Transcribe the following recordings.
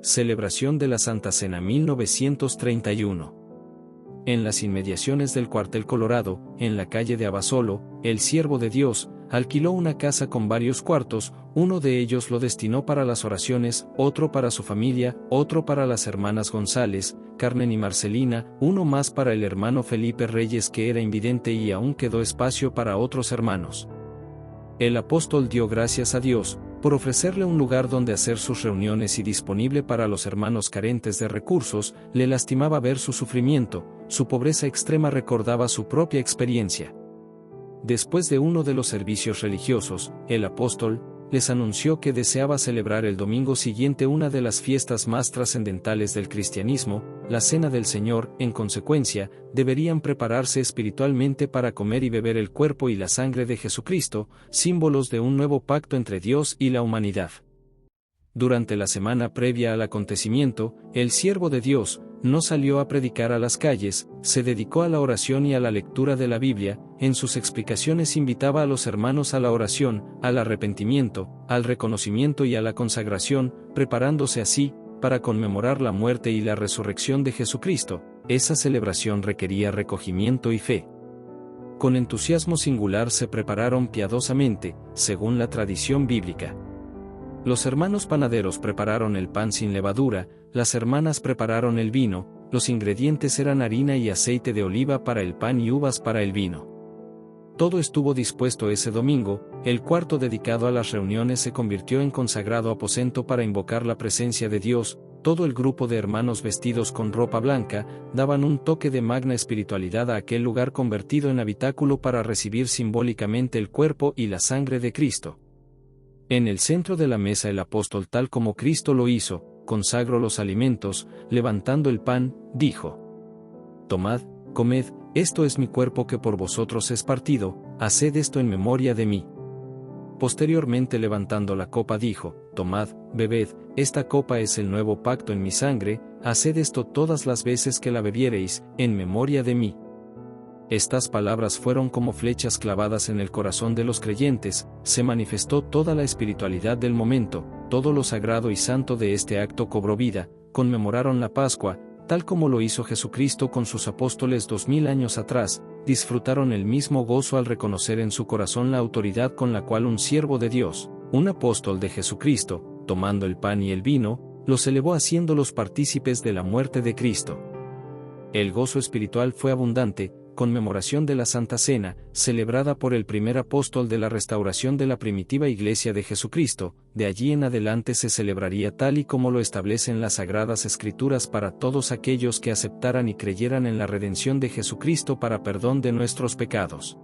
Celebración de la Santa Cena 1931. En las inmediaciones del cuartel Colorado, en la calle de Abasolo, el siervo de Dios alquiló una casa con varios cuartos, uno de ellos lo destinó para las oraciones, otro para su familia, otro para las hermanas González, Carmen y Marcelina, uno más para el hermano Felipe Reyes que era invidente y aún quedó espacio para otros hermanos. El apóstol dio gracias a Dios por ofrecerle un lugar donde hacer sus reuniones y disponible para los hermanos carentes de recursos. Le lastimaba ver su sufrimiento, su pobreza extrema recordaba su propia experiencia. Después de uno de los servicios religiosos, el apóstol les anunció que deseaba celebrar el domingo siguiente una de las fiestas más trascendentales del cristianismo, la Cena del Señor. En consecuencia, deberían prepararse espiritualmente para comer y beber el cuerpo y la sangre de Jesucristo, símbolos de un nuevo pacto entre Dios y la humanidad. Durante la semana previa al acontecimiento, el siervo de Dios no salió a predicar a las calles, se dedicó a la oración y a la lectura de la Biblia. En sus explicaciones invitaba a los hermanos a la oración, al arrepentimiento, al reconocimiento y a la consagración, preparándose así para conmemorar la muerte y la resurrección de Jesucristo. Esa celebración requería recogimiento y fe. Con entusiasmo singular se prepararon piadosamente, según la tradición bíblica. Los hermanos panaderos prepararon el pan sin levadura, las hermanas prepararon el vino, los ingredientes eran harina y aceite de oliva para el pan y uvas para el vino. Todo estuvo dispuesto ese domingo. El cuarto dedicado a las reuniones se convirtió en consagrado aposento para invocar la presencia de Dios. Todo el grupo de hermanos vestidos con ropa blanca daban un toque de magna espiritualidad a aquel lugar convertido en habitáculo para recibir simbólicamente el cuerpo y la sangre de Cristo. En el centro de la mesa el apóstol, tal como Cristo lo hizo, consagró los alimentos, levantando el pan, dijo: «Tomad, comed, esto es mi cuerpo que por vosotros es partido, haced esto en memoria de mí». Posteriormente levantando la copa dijo: «Tomad, bebed, esta copa es el nuevo pacto en mi sangre, haced esto todas las veces que la bebiereis, en memoria de mí». Estas palabras fueron como flechas clavadas en el corazón de los creyentes. Se manifestó toda la espiritualidad del momento, todo lo sagrado y santo de este acto cobró vida. Conmemoraron la Pascua, tal como lo hizo Jesucristo con sus apóstoles 2000 años atrás. Disfrutaron el mismo gozo al reconocer en su corazón la autoridad con la cual un siervo de Dios, un apóstol de Jesucristo, tomando el pan y el vino, los elevó haciéndolos partícipes de la muerte de Cristo. El gozo espiritual fue abundante. Conmemoración de la Santa Cena, celebrada por el primer apóstol de la restauración de la primitiva Iglesia de Jesucristo. De allí en adelante se celebraría tal y como lo establecen las Sagradas Escrituras para todos aquellos que aceptaran y creyeran en la redención de Jesucristo para perdón de nuestros pecados.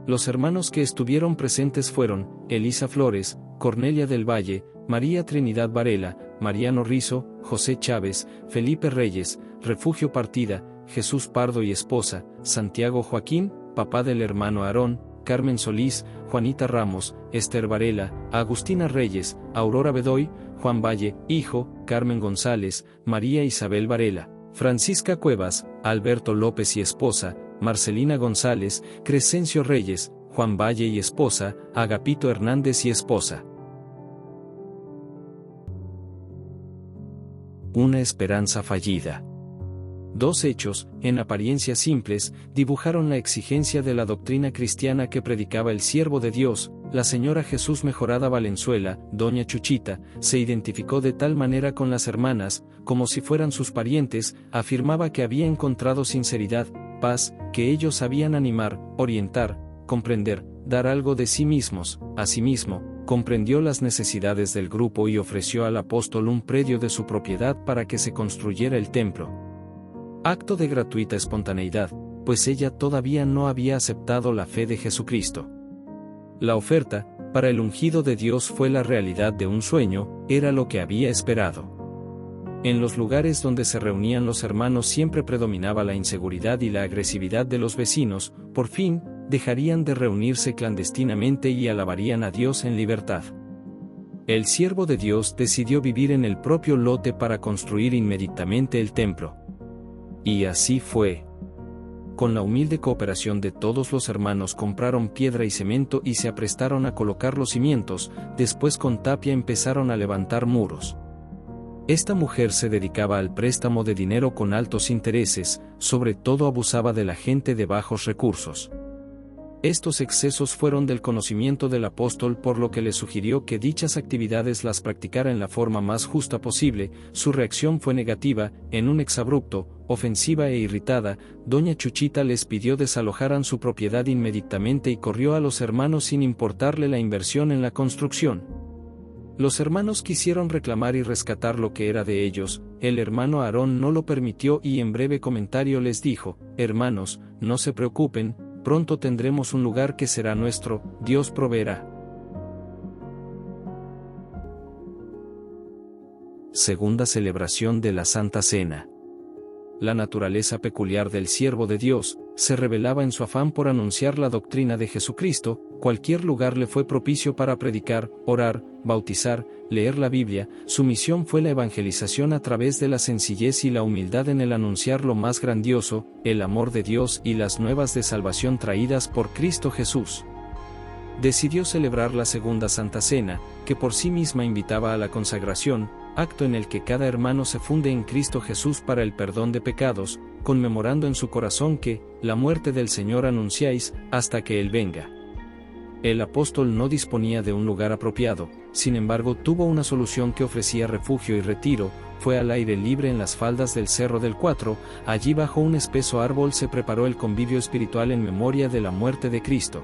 Los hermanos que estuvieron presentes fueron Elisa Flores, Cornelia del Valle, María Trinidad Varela, Mariano Rizo, José Chávez, Felipe Reyes, Refugio Partida, Jesús Pardo y esposa, Santiago Joaquín, papá del hermano Aarón, Carmen Solís, Juanita Ramos, Esther Varela, Agustina Reyes, Aurora Bedoy, Juan Valle, hijo, Carmen González, María Isabel Varela, Francisca Cuevas, Alberto López y esposa, Marcelina González, Crescencio Reyes, Juan Valle y esposa, Agapito Hernández y esposa. Una esperanza fallida. Dos hechos, en apariencia simples, dibujaron la exigencia de la doctrina cristiana que predicaba el siervo de Dios. La señora Jesús Mejorada Valenzuela, doña Chuchita, se identificó de tal manera con las hermanas, como si fueran sus parientes. Afirmaba que había encontrado sinceridad, paz, que ellos sabían animar, orientar, comprender, dar algo de sí mismos. Asimismo, comprendió las necesidades del grupo y ofreció al apóstol un predio de su propiedad para que se construyera el templo. Acto de gratuita espontaneidad, pues ella todavía no había aceptado la fe de Jesucristo. La oferta, para el ungido de Dios, fue la realidad de un sueño, era lo que había esperado. En los lugares donde se reunían los hermanos siempre predominaba la inseguridad y la agresividad de los vecinos. Por fin, dejarían de reunirse clandestinamente y alabarían a Dios en libertad. El siervo de Dios decidió vivir en el propio lote para construir inmediatamente el templo. Y así fue. Con la humilde cooperación de todos los hermanos compraron piedra y cemento y se aprestaron a colocar los cimientos. Después con tapia empezaron a levantar muros. Esta mujer se dedicaba al préstamo de dinero con altos intereses, sobre todo abusaba de la gente de bajos recursos. Estos excesos fueron del conocimiento del apóstol, por lo que le sugirió que dichas actividades las practicara en la forma más justa posible. Su reacción fue negativa. En un exabrupto, ofensiva e irritada, doña Chuchita les pidió desalojaran su propiedad inmediatamente y corrió a los hermanos sin importarle la inversión en la construcción. Los hermanos quisieron reclamar y rescatar lo que era de ellos. El hermano Aarón no lo permitió y en breve comentario les dijo: hermanos, no se preocupen, pronto tendremos un lugar que será nuestro, Dios proveerá. Segunda celebración de la Santa Cena. La naturaleza peculiar del siervo de Dios se revelaba en su afán por anunciar la doctrina de Jesucristo. Cualquier lugar le fue propicio para predicar, orar, bautizar, leer la Biblia. Su misión fue la evangelización a través de la sencillez y la humildad en el anunciar lo más grandioso, el amor de Dios y las nuevas de salvación traídas por Cristo Jesús. Decidió celebrar la Segunda Santa Cena, que por sí misma invitaba a la consagración, acto en el que cada hermano se funde en Cristo Jesús para el perdón de pecados, conmemorando en su corazón que, la muerte del Señor anunciáis, hasta que Él venga. El apóstol no disponía de un lugar apropiado, sin embargo tuvo una solución que ofrecía refugio y retiro. Fue al aire libre en las faldas del Cerro del Cuatro. Allí bajo un espeso árbol se preparó el convivio espiritual en memoria de la muerte de Cristo.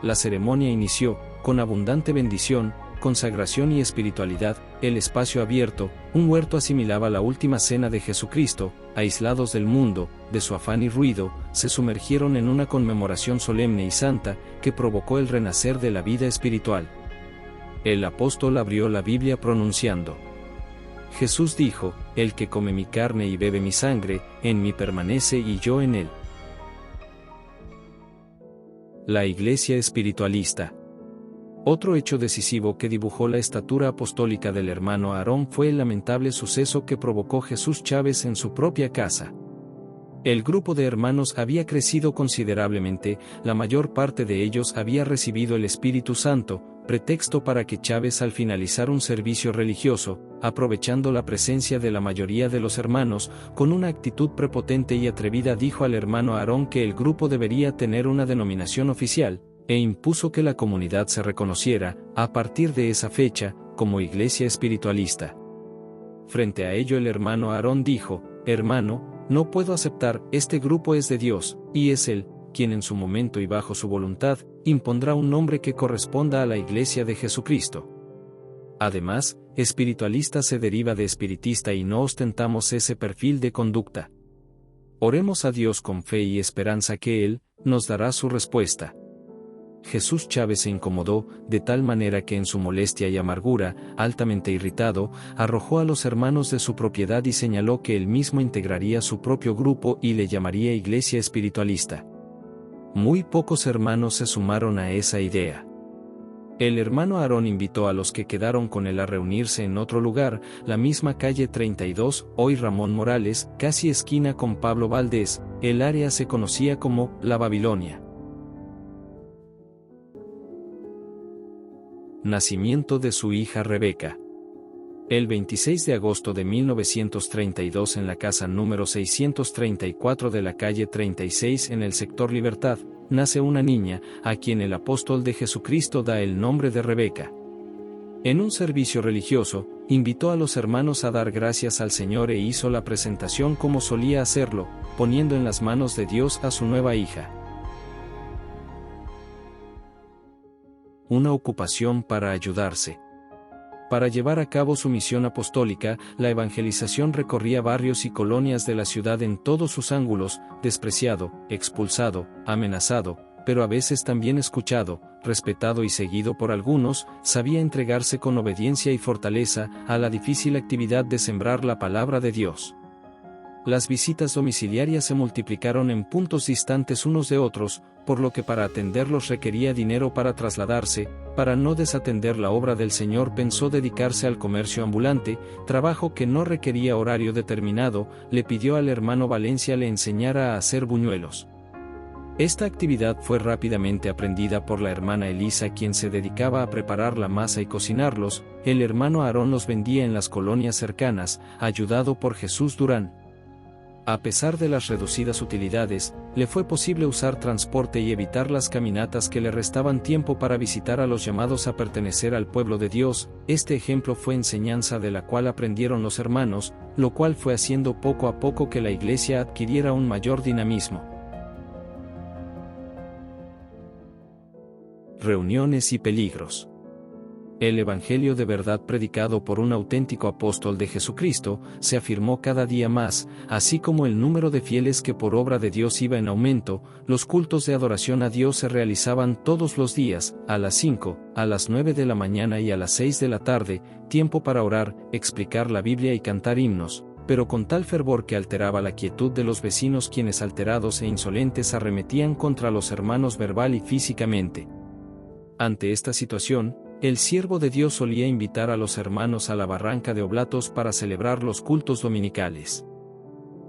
La ceremonia inició, con abundante bendición, consagración y espiritualidad. El espacio abierto, un huerto, asimilaba la última cena de Jesucristo. Aislados del mundo, de su afán y ruido, se sumergieron en una conmemoración solemne y santa, que provocó el renacer de la vida espiritual. El apóstol abrió la Biblia pronunciando: Jesús dijo: el que come mi carne y bebe mi sangre, en mí permanece y yo en él. La Iglesia espiritualista. Otro hecho decisivo que dibujó la estatura apostólica del hermano Aarón fue el lamentable suceso que provocó Jesús Chávez en su propia casa. El grupo de hermanos había crecido considerablemente. La mayor parte de ellos había recibido el Espíritu Santo, pretexto para que Chávez, al finalizar un servicio religioso, aprovechando la presencia de la mayoría de los hermanos, con una actitud prepotente y atrevida dijo al hermano Aarón que el grupo debería tener una denominación oficial, e impuso que la comunidad se reconociera, a partir de esa fecha, como iglesia espiritualista. Frente a ello el hermano Aarón dijo: hermano, no puedo aceptar, este grupo es de Dios, y es Él, quien en su momento y bajo su voluntad, impondrá un nombre que corresponda a la Iglesia de Jesucristo. Además, espiritualista se deriva de espiritista y no ostentamos ese perfil de conducta. Oremos a Dios con fe y esperanza que Él nos dará su respuesta. Jesús Chávez se incomodó, de tal manera que en su molestia y amargura, altamente irritado, arrojó a los hermanos de su propiedad y señaló que él mismo integraría su propio grupo y le llamaría Iglesia Espiritualista. Muy pocos hermanos se sumaron a esa idea. El hermano Aarón invitó a los que quedaron con él a reunirse en otro lugar, la misma calle 32, hoy Ramón Morales, casi esquina con Pablo Valdés. El área se conocía como La Babilonia. Nacimiento de su hija Rebeca. El 26 de agosto de 1932 en la casa número 634 de la calle 36 en el sector Libertad, nace una niña, a quien el apóstol de Jesucristo da el nombre de Rebeca. En un servicio religioso, invitó a los hermanos a dar gracias al Señor e hizo la presentación como solía hacerlo, poniendo en las manos de Dios a su nueva hija. Una ocupación para ayudarse. Para llevar a cabo su misión apostólica, la evangelización recorría barrios y colonias de la ciudad en todos sus ángulos, despreciado, expulsado, amenazado, pero a veces también escuchado, respetado y seguido por algunos. Sabía entregarse con obediencia y fortaleza a la difícil actividad de sembrar la palabra de Dios. Las visitas domiciliarias se multiplicaron en puntos distantes unos de otros, por lo que para atenderlos requería dinero para trasladarse. Para no desatender la obra del Señor pensó dedicarse al comercio ambulante, trabajo que no requería horario determinado. Le pidió al hermano Valencia le enseñara a hacer buñuelos. Esta actividad fue rápidamente aprendida por la hermana Elisa, quien se dedicaba a preparar la masa y cocinarlos. El hermano Aarón los vendía en las colonias cercanas, ayudado por Jesús Durán. A pesar de las reducidas utilidades, le fue posible usar transporte y evitar las caminatas que le restaban tiempo para visitar a los llamados a pertenecer al pueblo de Dios. Este ejemplo fue enseñanza de la cual aprendieron los hermanos, lo cual fue haciendo poco a poco que la iglesia adquiriera un mayor dinamismo. Reuniones y peligros. El Evangelio de verdad predicado por un auténtico apóstol de Jesucristo se afirmó cada día más, así como el número de fieles que por obra de Dios iba en aumento. Los cultos de adoración a Dios se realizaban todos los días, a las 5, a las 9 de la mañana y a las 6 de la tarde, tiempo para orar, explicar la Biblia y cantar himnos, pero con tal fervor que alteraba la quietud de los vecinos, quienes alterados e insolentes arremetían contra los hermanos verbal y físicamente. Ante esta situación, el siervo de Dios solía invitar a los hermanos a la barranca de Oblatos para celebrar los cultos dominicales.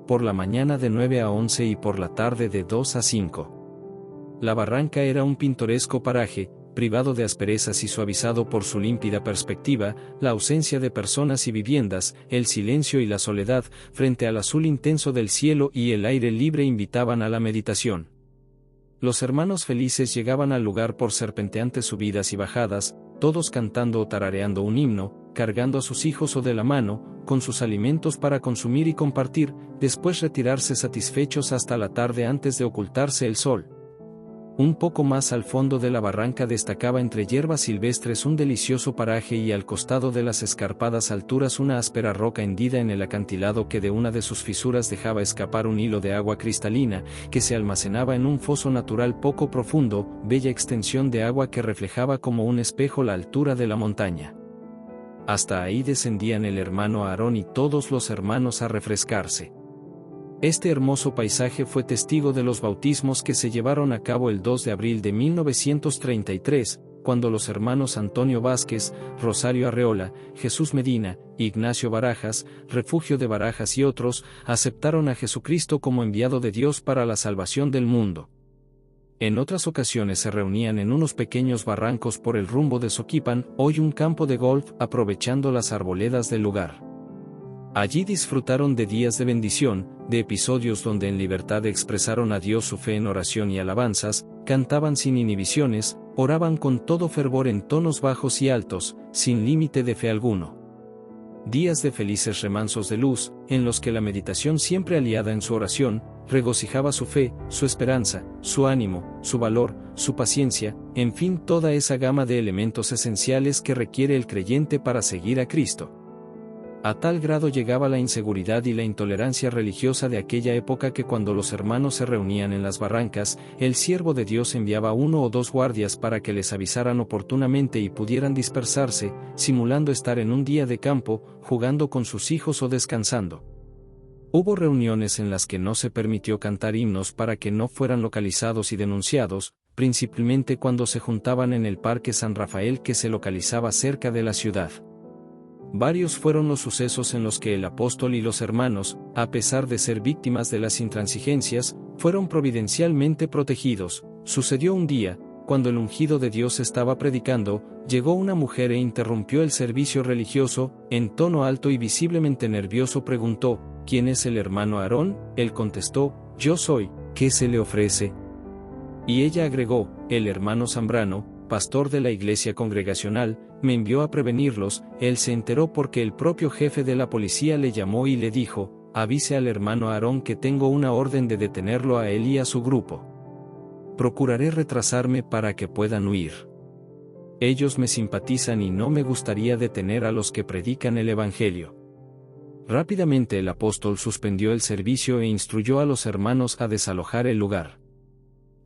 Por la mañana de 9 a 11 y por la tarde de 2 a 5. La barranca era un pintoresco paraje, privado de asperezas y suavizado por su límpida perspectiva, la ausencia de personas y viviendas, el silencio y la soledad, frente al azul intenso del cielo y el aire libre invitaban a la meditación. Los hermanos felices llegaban al lugar por serpenteantes subidas y bajadas, todos cantando o tarareando un himno, cargando a sus hijos o de la mano, con sus alimentos para consumir y compartir, después retirarse satisfechos hasta la tarde antes de ocultarse el sol. Un poco más al fondo de la barranca destacaba entre hierbas silvestres un delicioso paraje y al costado de las escarpadas alturas una áspera roca hendida en el acantilado que de una de sus fisuras dejaba escapar un hilo de agua cristalina, que se almacenaba en un foso natural poco profundo, bella extensión de agua que reflejaba como un espejo la altura de la montaña. Hasta ahí descendían el hermano Aarón y todos los hermanos a refrescarse. Este hermoso paisaje fue testigo de los bautismos que se llevaron a cabo el 2 de abril de 1933, cuando los hermanos Antonio Vázquez, Rosario Arreola, Jesús Medina, Ignacio Barajas, Refugio de Barajas y otros, aceptaron a Jesucristo como enviado de Dios para la salvación del mundo. En otras ocasiones se reunían en unos pequeños barrancos por el rumbo de Soquipan, hoy un campo de golf, aprovechando las arboledas del lugar. Allí disfrutaron de días de bendición, de episodios donde en libertad expresaron a Dios su fe en oración y alabanzas, cantaban sin inhibiciones, oraban con todo fervor en tonos bajos y altos, sin límite de fe alguno. Días de felices remansos de luz, en los que la meditación siempre aliada en su oración, regocijaba su fe, su esperanza, su ánimo, su valor, su paciencia, en fin toda esa gama de elementos esenciales que requiere el creyente para seguir a Cristo. A tal grado llegaba la inseguridad y la intolerancia religiosa de aquella época que cuando los hermanos se reunían en las barrancas, el siervo de Dios enviaba 1 o 2 guardias para que les avisaran oportunamente y pudieran dispersarse, simulando estar en un día de campo, jugando con sus hijos o descansando. Hubo reuniones en las que no se permitió cantar himnos para que no fueran localizados y denunciados, principalmente cuando se juntaban en el Parque San Rafael que se localizaba cerca de la ciudad. Varios fueron los sucesos en los que el apóstol y los hermanos, a pesar de ser víctimas de las intransigencias, fueron providencialmente protegidos. Sucedió un día, cuando el ungido de Dios estaba predicando, llegó una mujer e interrumpió el servicio religioso, en tono alto y visiblemente nervioso preguntó, ¿quién es el hermano Aarón? Él contestó, yo soy, ¿qué se le ofrece? Y ella agregó, el hermano Zambrano, pastor de la iglesia congregacional, me envió a prevenirlos. Él se enteró porque el propio jefe de la policía le llamó y le dijo, avise al hermano Aarón que tengo una orden de detenerlo a él y a su grupo. Procuraré retrasarme para que puedan huir. Ellos me simpatizan y no me gustaría detener a los que predican el Evangelio. Rápidamente el apóstol suspendió el servicio e instruyó a los hermanos a desalojar el lugar.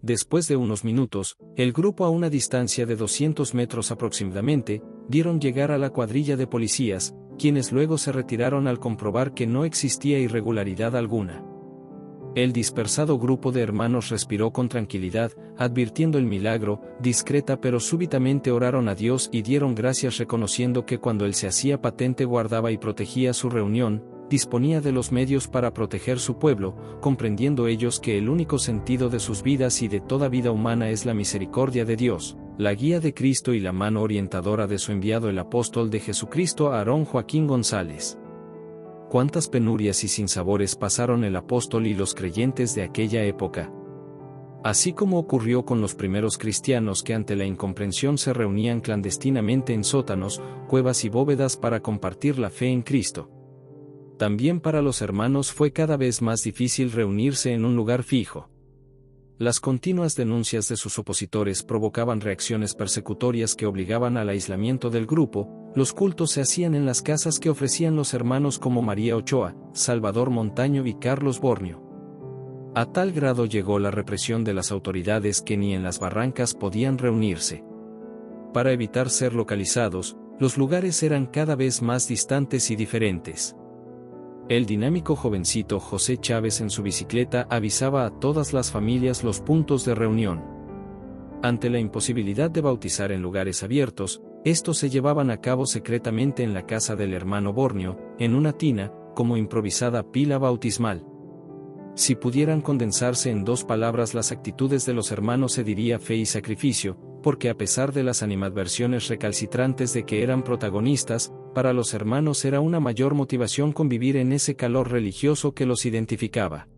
Después de unos minutos, el grupo a una distancia de 200 metros aproximadamente, vieron llegar a la cuadrilla de policías, quienes luego se retiraron al comprobar que no existía irregularidad alguna. El dispersado grupo de hermanos respiró con tranquilidad, advirtiendo el milagro, discreta pero súbitamente oraron a Dios y dieron gracias reconociendo que cuando Él se hacía patente guardaba y protegía su reunión, disponía de los medios para proteger su pueblo, comprendiendo ellos que el único sentido de sus vidas y de toda vida humana es la misericordia de Dios, la guía de Cristo y la mano orientadora de su enviado el apóstol de Jesucristo Aarón Joaquín González. Cuántas penurias y sinsabores pasaron el apóstol y los creyentes de aquella época. Así como ocurrió con los primeros cristianos que ante la incomprensión se reunían clandestinamente en sótanos, cuevas y bóvedas para compartir la fe en Cristo. También para los hermanos fue cada vez más difícil reunirse en un lugar fijo. Las continuas denuncias de sus opositores provocaban reacciones persecutorias que obligaban al aislamiento del grupo. Los cultos se hacían en las casas que ofrecían los hermanos como María Ochoa, Salvador Montaño y Carlos Bornio. A tal grado llegó la represión de las autoridades que ni en las barrancas podían reunirse. Para evitar ser localizados, los lugares eran cada vez más distantes y diferentes. El dinámico jovencito José Chávez en su bicicleta avisaba a todas las familias los puntos de reunión. Ante la imposibilidad de bautizar en lugares abiertos, estos se llevaban a cabo secretamente en la casa del hermano Bornio, en una tina, como improvisada pila bautismal. Si pudieran condensarse en dos palabras las actitudes de los hermanos se diría fe y sacrificio, porque a pesar de las animadversiones recalcitrantes de que eran protagonistas, para los hermanos era una mayor motivación convivir en ese calor religioso que los identificaba.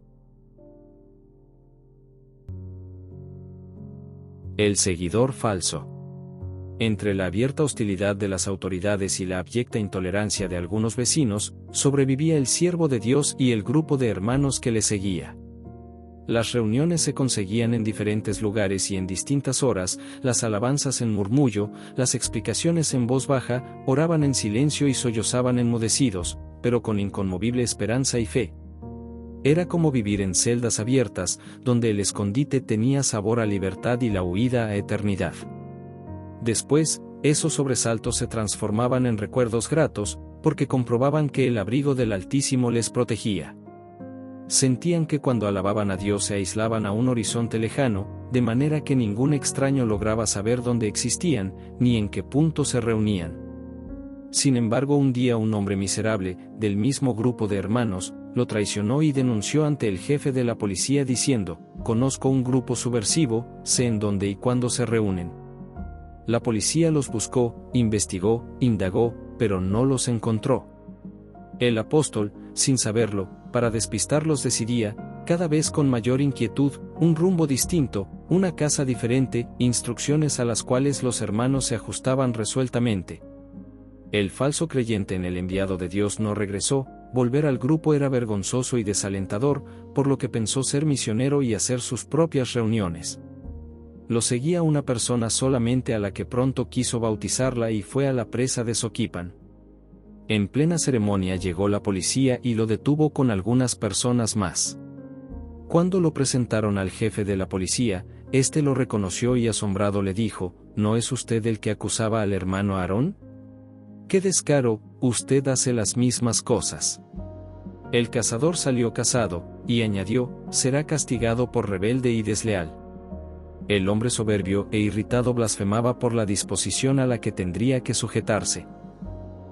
El seguidor falso. Entre la abierta hostilidad de las autoridades y la abyecta intolerancia de algunos vecinos, sobrevivía el siervo de Dios y el grupo de hermanos que le seguía. Las reuniones se conseguían en diferentes lugares y en distintas horas, las alabanzas en murmullo, las explicaciones en voz baja, oraban en silencio y sollozaban enmudecidos, pero con inconmovible esperanza y fe. Era como vivir en celdas abiertas, donde el escondite tenía sabor a libertad y la huida a eternidad. Después, esos sobresaltos se transformaban en recuerdos gratos, porque comprobaban que el abrigo del Altísimo les protegía. Sentían que cuando alababan a Dios se aislaban a un horizonte lejano, de manera que ningún extraño lograba saber dónde existían, ni en qué punto se reunían. Sin embargo, un día un hombre miserable, del mismo grupo de hermanos, lo traicionó y denunció ante el jefe de la policía diciendo: «Conozco un grupo subversivo, sé en dónde y cuándo se reúnen». La policía los buscó, investigó, indagó, pero no los encontró. El apóstol, sin saberlo, para despistarlos decidía, cada vez con mayor inquietud, un rumbo distinto, una casa diferente, instrucciones a las cuales los hermanos se ajustaban resueltamente. El falso creyente en el enviado de Dios no regresó, volver al grupo era vergonzoso y desalentador, por lo que pensó ser misionero y hacer sus propias reuniones. Lo seguía una persona solamente a la que pronto quiso bautizarla y fue a la presa de Soquipan. En plena ceremonia llegó la policía y lo detuvo con algunas personas más. Cuando lo presentaron al jefe de la policía, éste lo reconoció y asombrado le dijo: «¿No es usted el que acusaba al hermano Aarón? ¡Qué descaro! Usted hace las mismas cosas». El cazador salió casado, y añadió: «Será castigado por rebelde y desleal». El hombre soberbio e irritado blasfemaba por la disposición a la que tendría que sujetarse.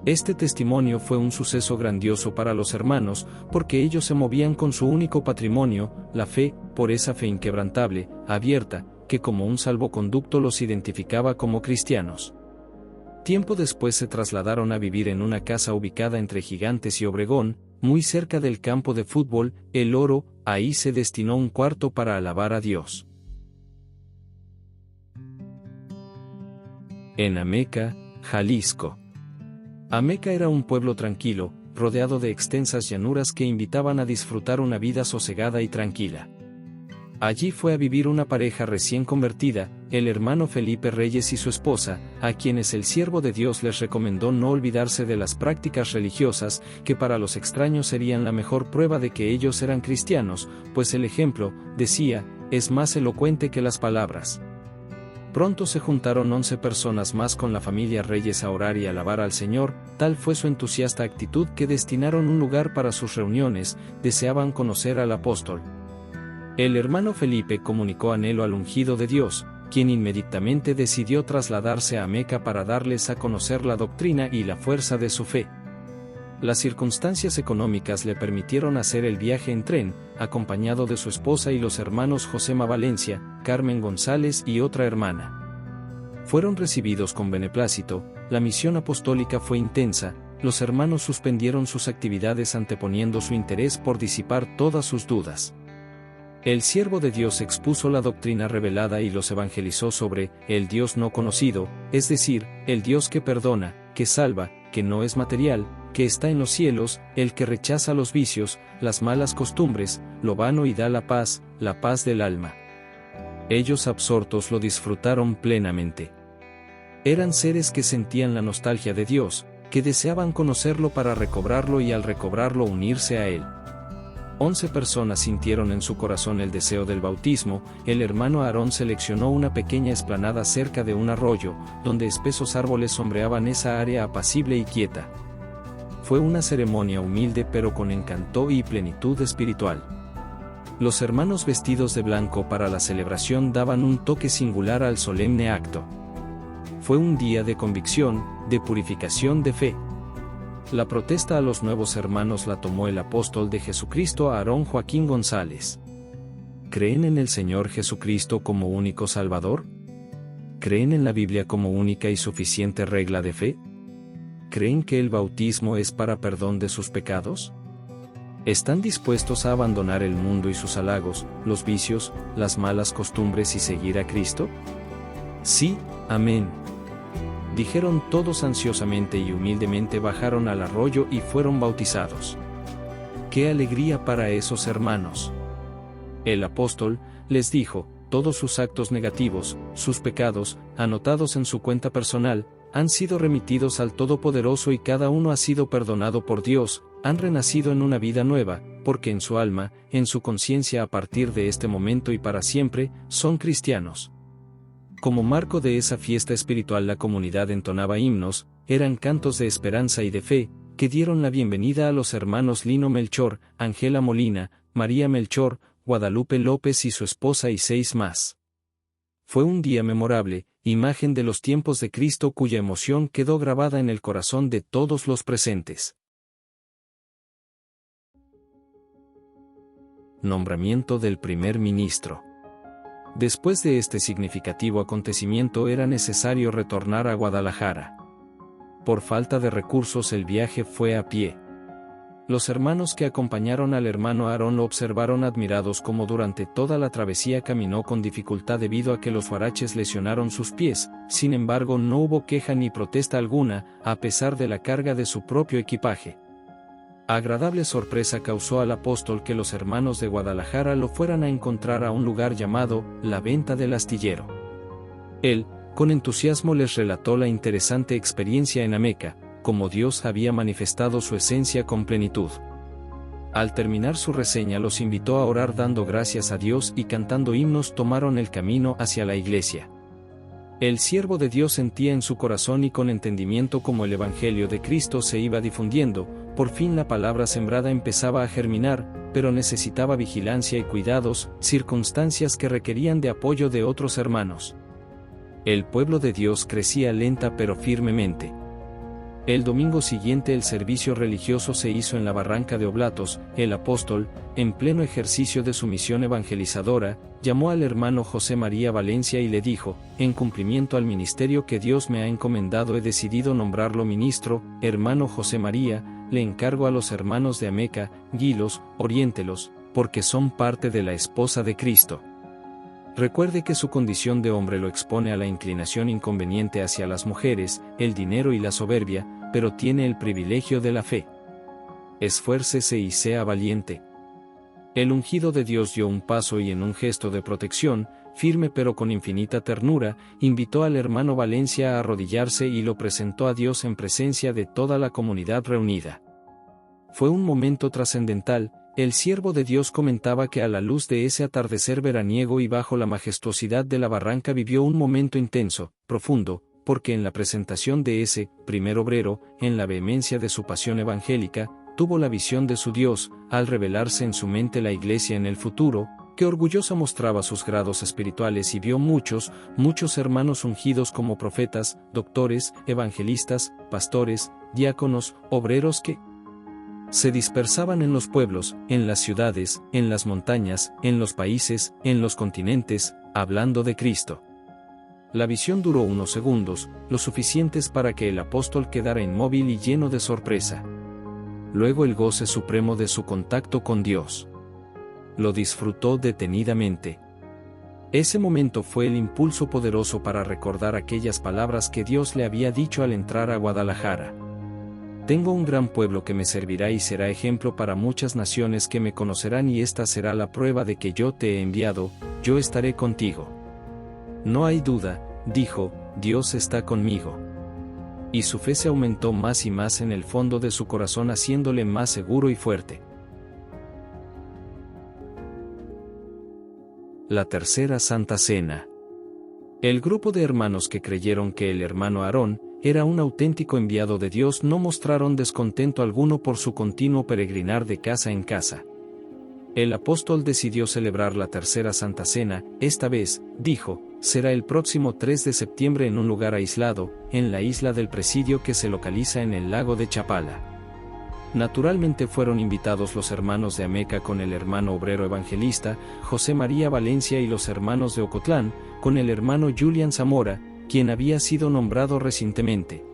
Este testimonio fue un suceso grandioso para los hermanos, porque ellos se movían con su único patrimonio, la fe, por esa fe inquebrantable, abierta, que como un salvoconducto los identificaba como cristianos. Tiempo después se trasladaron a vivir en una casa ubicada entre Gigantes y Obregón, muy cerca del campo de fútbol, El Oro. Ahí se destinó un cuarto para alabar a Dios. En Ameca, Jalisco. Ameca era un pueblo tranquilo, rodeado de extensas llanuras que invitaban a disfrutar una vida sosegada y tranquila. Allí fue a vivir una pareja recién convertida, el hermano Felipe Reyes y su esposa, a quienes el siervo de Dios les recomendó no olvidarse de las prácticas religiosas, que para los extraños serían la mejor prueba de que ellos eran cristianos, pues el ejemplo, decía, es más elocuente que las palabras. Pronto se juntaron 11 personas más con la familia Reyes a orar y alabar al Señor. Tal fue su entusiasta actitud que destinaron un lugar para sus reuniones, deseaban conocer al apóstol. El hermano Felipe comunicó anhelo al ungido de Dios, quien inmediatamente decidió trasladarse a Ameca para darles a conocer la doctrina y la fuerza de su fe. Las circunstancias económicas le permitieron hacer el viaje en tren, acompañado de su esposa y los hermanos Josema Valencia, Carmen González y otra hermana. Fueron recibidos con beneplácito, la misión apostólica fue intensa, los hermanos suspendieron sus actividades anteponiendo su interés por disipar todas sus dudas. El siervo de Dios expuso la doctrina revelada y los evangelizó sobre el Dios no conocido, es decir, el Dios que perdona, que salva, que no es material, que está en los cielos, el que rechaza los vicios, las malas costumbres, lo vano y da la paz del alma. Ellos absortos lo disfrutaron plenamente. Eran seres que sentían la nostalgia de Dios, que deseaban conocerlo para recobrarlo y al recobrarlo unirse a Él. 11 personas sintieron en su corazón el deseo del bautismo. El hermano Aarón seleccionó una pequeña explanada cerca de un arroyo, donde espesos árboles sombreaban esa área apacible y quieta. Fue una ceremonia humilde pero con encanto y plenitud espiritual. Los hermanos vestidos de blanco para la celebración daban un toque singular al solemne acto. Fue un día de convicción, de purificación de fe. La protesta a los nuevos hermanos la tomó el apóstol de Jesucristo Aarón Joaquín González. ¿Creen en el Señor Jesucristo como único Salvador? ¿Creen en la Biblia como única y suficiente regla de fe? ¿Creen que el bautismo es para perdón de sus pecados? ¿Están dispuestos a abandonar el mundo y sus halagos, los vicios, las malas costumbres y seguir a Cristo? Sí, amén. Dijeron todos ansiosamente y humildemente, bajaron al arroyo y fueron bautizados. ¡Qué alegría para esos hermanos! El apóstol les dijo, todos sus actos negativos, sus pecados, anotados en su cuenta personal, han sido remitidos al Todopoderoso y cada uno ha sido perdonado por Dios, han renacido en una vida nueva, porque en su alma, en su conciencia a partir de este momento y para siempre, son cristianos. Como marco de esa fiesta espiritual la comunidad entonaba himnos, eran cantos de esperanza y de fe, que dieron la bienvenida a los hermanos Lino Melchor, Ángela Molina, María Melchor, Guadalupe López y su esposa y 6 más. Fue un día memorable, imagen de los tiempos de Cristo cuya emoción quedó grabada en el corazón de todos los presentes. Nombramiento del primer ministro. Después de este significativo acontecimiento era necesario retornar a Guadalajara. Por falta de recursos el viaje fue a pie. Los hermanos que acompañaron al hermano Aarón lo observaron admirados como durante toda la travesía caminó con dificultad debido a que los huaraches lesionaron sus pies, sin embargo no hubo queja ni protesta alguna, a pesar de la carga de su propio equipaje. Agradable sorpresa causó al apóstol que los hermanos de Guadalajara lo fueran a encontrar a un lugar llamado La Venta del Astillero. Él, con entusiasmo les relató la interesante experiencia en Ameca, como Dios había manifestado su esencia con plenitud. Al terminar su reseña los invitó a orar dando gracias a Dios y cantando himnos tomaron el camino hacia la iglesia. El siervo de Dios sentía en su corazón y con entendimiento cómo el Evangelio de Cristo se iba difundiendo, por fin la palabra sembrada empezaba a germinar, pero necesitaba vigilancia y cuidados, circunstancias que requerían de apoyo de otros hermanos. El pueblo de Dios crecía lenta pero firmemente. El domingo siguiente el servicio religioso se hizo en la barranca de Oblatos. El apóstol, en pleno ejercicio de su misión evangelizadora, llamó al hermano José María Valencia y le dijo, en cumplimiento al ministerio que Dios me ha encomendado he decidido nombrarlo ministro. Hermano José María, le encargo a los hermanos de Ameca, guílos, oriéntelos, porque son parte de la esposa de Cristo. Recuerde que su condición de hombre lo expone a la inclinación inconveniente hacia las mujeres, el dinero y la soberbia, pero tiene el privilegio de la fe. Esfuércese y sea valiente. El ungido de Dios dio un paso y en un gesto de protección, firme pero con infinita ternura, invitó al hermano Valencia a arrodillarse y lo presentó a Dios en presencia de toda la comunidad reunida. Fue un momento trascendental. El siervo de Dios comentaba que a la luz de ese atardecer veraniego y bajo la majestuosidad de la barranca vivió un momento intenso, profundo, porque en la presentación de ese primer obrero, en la vehemencia de su pasión evangélica, tuvo la visión de su Dios, al revelarse en su mente la iglesia en el futuro, que orgullosa mostraba sus grados espirituales y vio muchos hermanos ungidos como profetas, doctores, evangelistas, pastores, diáconos, obreros que se dispersaban en los pueblos, en las ciudades, en las montañas, en los países, en los continentes, hablando de Cristo. La visión duró unos segundos, lo suficientes para que el apóstol quedara inmóvil y lleno de sorpresa. Luego el goce supremo de su contacto con Dios. Lo disfrutó detenidamente. Ese momento fue el impulso poderoso para recordar aquellas palabras que Dios le había dicho al entrar a Guadalajara. Tengo un gran pueblo que me servirá y será ejemplo para muchas naciones que me conocerán, y esta será la prueba de que yo te he enviado, yo estaré contigo. No hay duda, dijo, Dios está conmigo. Y su fe se aumentó más y más en el fondo de su corazón, haciéndole más seguro y fuerte. La tercera Santa Cena. El grupo de hermanos que creyeron que el hermano Aarón era un auténtico enviado de Dios no mostraron descontento alguno por su continuo peregrinar de casa en casa. El apóstol decidió celebrar la tercera Santa Cena, esta vez, dijo, será el próximo 3 de septiembre en un lugar aislado, en la isla del Presidio que se localiza en el lago de Chapala. Naturalmente fueron invitados los hermanos de Ameca con el hermano obrero evangelista, José María Valencia, y los hermanos de Ocotlán, con el hermano Julián Zamora, quien había sido nombrado recientemente.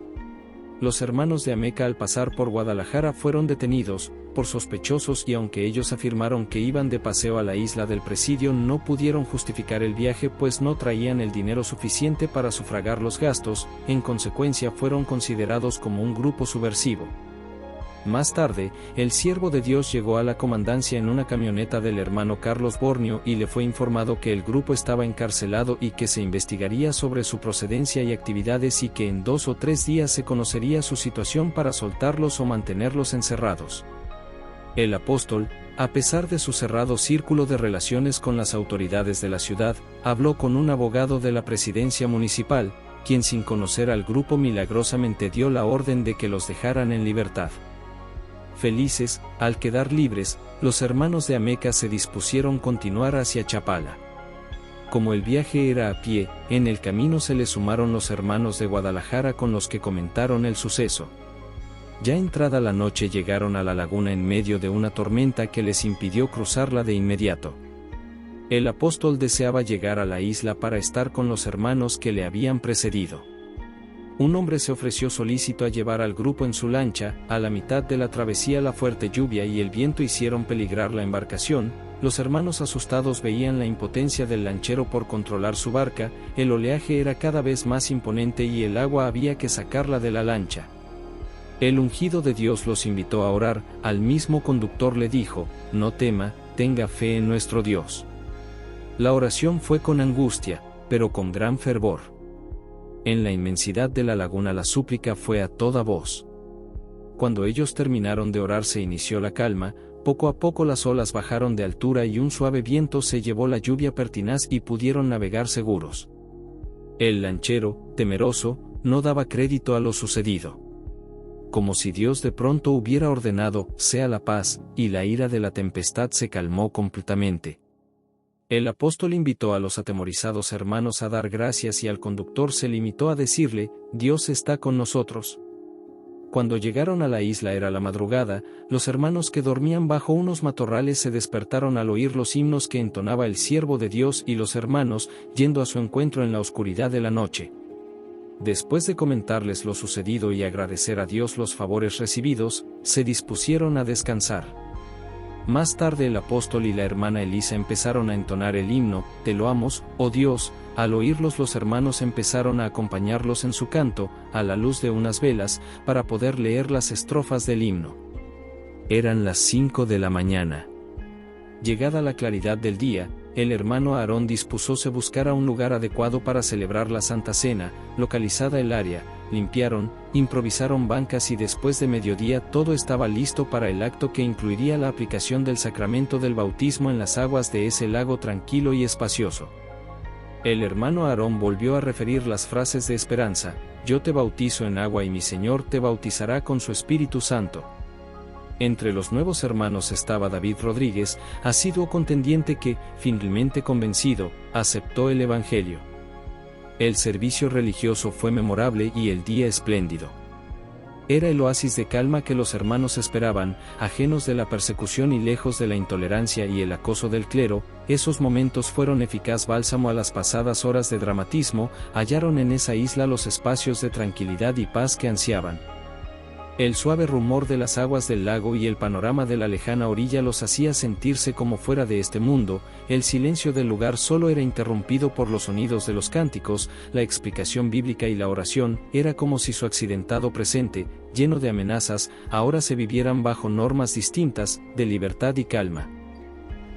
Los hermanos de Ameca al pasar por Guadalajara fueron detenidos por sospechosos, y aunque ellos afirmaron que iban de paseo a la isla del Presidio, no pudieron justificar el viaje pues no traían el dinero suficiente para sufragar los gastos. En consecuencia fueron considerados como un grupo subversivo. Más tarde, el siervo de Dios llegó a la comandancia en una camioneta del hermano Carlos Bornio y le fue informado que el grupo estaba encarcelado y que se investigaría sobre su procedencia y actividades, y que en 2 o 3 días se conocería su situación para soltarlos o mantenerlos encerrados. El apóstol, a pesar de su cerrado círculo de relaciones con las autoridades de la ciudad, habló con un abogado de la presidencia municipal, quien sin conocer al grupo milagrosamente dio la orden de que los dejaran en libertad. Felices, al quedar libres, los hermanos de Ameca se dispusieron a continuar hacia Chapala. Como el viaje era a pie, en el camino se les sumaron los hermanos de Guadalajara con los que comentaron el suceso. Ya entrada la noche llegaron a la laguna en medio de una tormenta que les impidió cruzarla de inmediato. El apóstol deseaba llegar a la isla para estar con los hermanos que le habían precedido. Un hombre se ofreció solícito a llevar al grupo en su lancha. A la mitad de la travesía la fuerte lluvia y el viento hicieron peligrar la embarcación. Los hermanos asustados veían la impotencia del lanchero por controlar su barca. El oleaje era cada vez más imponente y el agua había que sacarla de la lancha. El ungido de Dios los invitó a orar. Al mismo conductor le dijo, no tema, tenga fe en nuestro Dios. La oración fue con angustia, pero con gran fervor. En la inmensidad de la laguna la súplica fue a toda voz. Cuando ellos terminaron de orar se inició la calma. Poco a poco las olas bajaron de altura y un suave viento se llevó la lluvia pertinaz y pudieron navegar seguros. El lanchero, temeroso, no daba crédito a lo sucedido. Como si Dios de pronto hubiera ordenado, sea la paz, y la ira de la tempestad se calmó completamente. El apóstol invitó a los atemorizados hermanos a dar gracias y al conductor se limitó a decirle, Dios está con nosotros. Cuando llegaron a la isla era la madrugada, los hermanos que dormían bajo unos matorrales se despertaron al oír los himnos que entonaba el siervo de Dios y los hermanos, yendo a su encuentro en la oscuridad de la noche. Después de comentarles lo sucedido y agradecer a Dios los favores recibidos, se dispusieron a descansar. Más tarde el apóstol y la hermana Elisa empezaron a entonar el himno, Te loamos, oh Dios. Al oírlos los hermanos empezaron a acompañarlos en su canto, a la luz de unas velas, para poder leer las estrofas del himno. Eran las 5 de la mañana. Llegada la claridad del día, el hermano Aarón dispusóse a buscar un lugar adecuado para celebrar la Santa Cena. Localizada el área, limpiaron, improvisaron bancas y después de mediodía todo estaba listo para el acto que incluiría la aplicación del sacramento del bautismo en las aguas de ese lago tranquilo y espacioso. El hermano Aarón volvió a referir las frases de esperanza, yo te bautizo en agua y mi Señor te bautizará con su Espíritu Santo. Entre los nuevos hermanos estaba David Rodríguez, asiduo contendiente que, finalmente convencido, aceptó el Evangelio. El servicio religioso fue memorable y el día espléndido. Era el oasis de calma que los hermanos esperaban, ajenos de la persecución y lejos de la intolerancia y el acoso del clero. Esos momentos fueron eficaz bálsamo a las pasadas horas de dramatismo. Hallaron en esa isla los espacios de tranquilidad y paz que ansiaban. El suave rumor de las aguas del lago y el panorama de la lejana orilla los hacía sentirse como fuera de este mundo. El silencio del lugar solo era interrumpido por los sonidos de los cánticos, la explicación bíblica y la oración. Era como si su accidentado presente, lleno de amenazas, ahora se vivieran bajo normas distintas, de libertad y calma.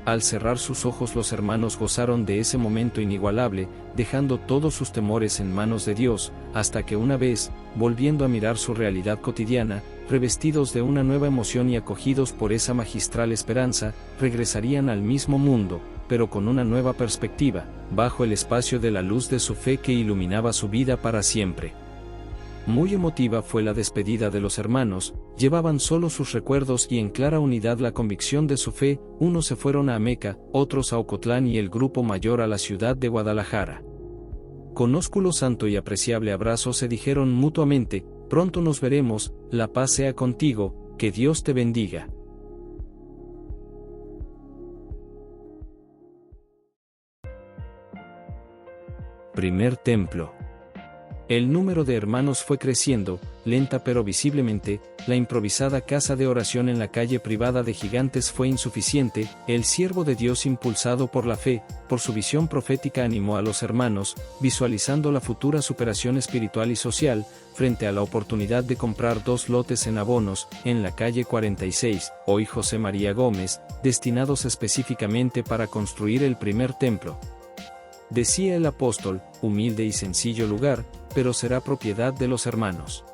Al cerrar sus ojos los hermanos gozaron de ese momento inigualable, dejando todos sus temores en manos de Dios, hasta que una vez, volviendo a mirar su realidad cotidiana, revestidos de una nueva emoción y acogidos por esa magistral esperanza, regresarían al mismo mundo, pero con una nueva perspectiva, bajo el espacio de la luz de su fe que iluminaba su vida para siempre. Muy emotiva fue la despedida de los hermanos. Llevaban solo sus recuerdos y en clara unidad la convicción de su fe. Unos se fueron a Ameca, otros a Ocotlán y el grupo mayor a la ciudad de Guadalajara. Con ósculo santo y apreciable abrazo se dijeron mutuamente: pronto nos veremos, la paz sea contigo, que Dios te bendiga. Primer templo. El número de hermanos fue creciendo, lenta pero visiblemente. La improvisada casa de oración en la calle privada de Gigantes fue insuficiente. El siervo de Dios, impulsado por la fe, por su visión profética, animó a los hermanos, visualizando la futura superación espiritual y social, frente a la oportunidad de comprar 2 lotes en abonos, en la calle 46, hoy José María Gómez, destinados específicamente para construir el primer templo. Decía el apóstol: humilde y sencillo lugar, pero será propiedad de los hermanos.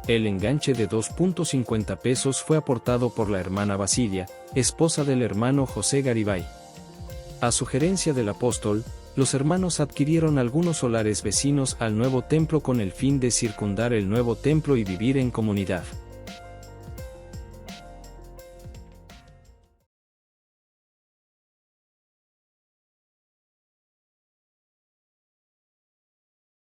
El enganche de 2.50 pesos fue aportado por la hermana Basilia, esposa del hermano José Garibay. A sugerencia del apóstol, los hermanos adquirieron algunos solares vecinos al nuevo templo con el fin de circundar el nuevo templo y vivir en comunidad.